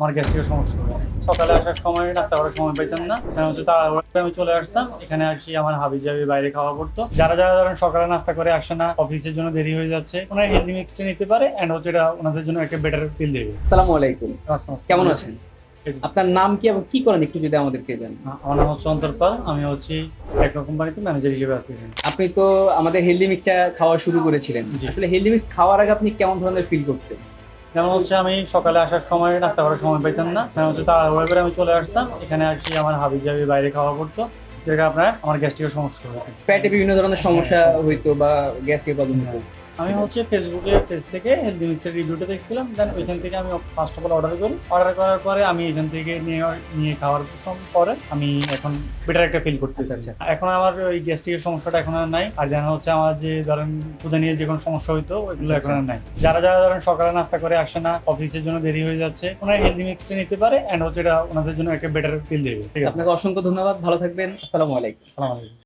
আমার গ্যাস্ট্রিকের সমস্যা হবে। সকালে আসার সময় নাস্তা করার সময় পাইতাম না, কারণ হচ্ছে তাড়াহুড়োতে আমি চলে আসতাম। এখানে আসি আমার হাবিজাবি বাইরে খাওয়া পড়তো। যারা যারা ধরেন সকালে নাস্তা করে আসে না, অফিসের জন্য দেরি হয়ে যাচ্ছে, ওনারা হেলদি মিক্সটা নিতে পারে এন্ড হচ্ছে এটা ওনাদের জন্য একটা বেটার ফিল দেবে। আসসালামু আলাইকুম। কেমন আছেন? এই যে, আপনার নাম কি এবং কি করেন একটু যদি আমাদেরকে দেন। আমার নাম হচ্ছে অন্তর পাল, আমি হচ্ছি টেকনো কোম্পানিতে ম্যানেজার হিসেবে আছি এখানে। আপনি তো আমাদের হেলদি মিক্সটা খাওয়া শুরু করেছিলেন। জি। আসলে হেলদি মিক্স খাওয়ার আগে আপনি কেমন ধরনের ফিল করতেন? যেমন হচ্ছে আমি সকালে আসার সময় নাস্তা করার সময় পাইতাম না, কারণ হচ্ছে তাড়াহুড়ো করে আমি চলে আসতাম। এখানে আসি আমার হাবিজাবি বাইরে খাওয়া পড়তো, যেটা আপনার আমার গ্যাস্ট্রিকের সমস্যা হবে। পেটে বিভিন্ন ধরনের সমস্যা হইতো বা গ্যাস্ট্রিক প্রবলেম হতো। আমি হচ্ছে ফেসবুকে পেজ থেকে হেলদি মিক্সের রিভিউটা দেখছিলাম, দেন ওইখান থেকে আমি ফার্স্ট অফ অল অর্ডার করি। অর্ডার করার পরে আমি এখান থেকে নিয়ে খাওয়ার পরে আমি এখন বেটার একটা ফিল করতেছি। আচ্ছা, এখন আমার ওই গ্যাস্ট্রিকের সমস্যাটা এখন আর নাই। আর যেন হচ্ছে আমার যে ধরেন ক্ষুধা নিয়ে যে কোনো সমস্যা হইতো ওইগুলো এখন আর নাই। যারা যারা ধরেন সকালে নাস্তা করে আসে না, অফিসের জন্য দেরি হয়ে যাচ্ছে, ওনারা হেলদি মিক্সটা নিতে পারে এন্ড হচ্ছে এটা ওনাদের জন্য একটা বেটার ফিল দেবে। ঠিক আছে, আপনাকে অসংখ্য ধন্যবাদ, ভালো থাকবেন। আসসালামু আলাইকুম। আসসালামু আলাইকুম।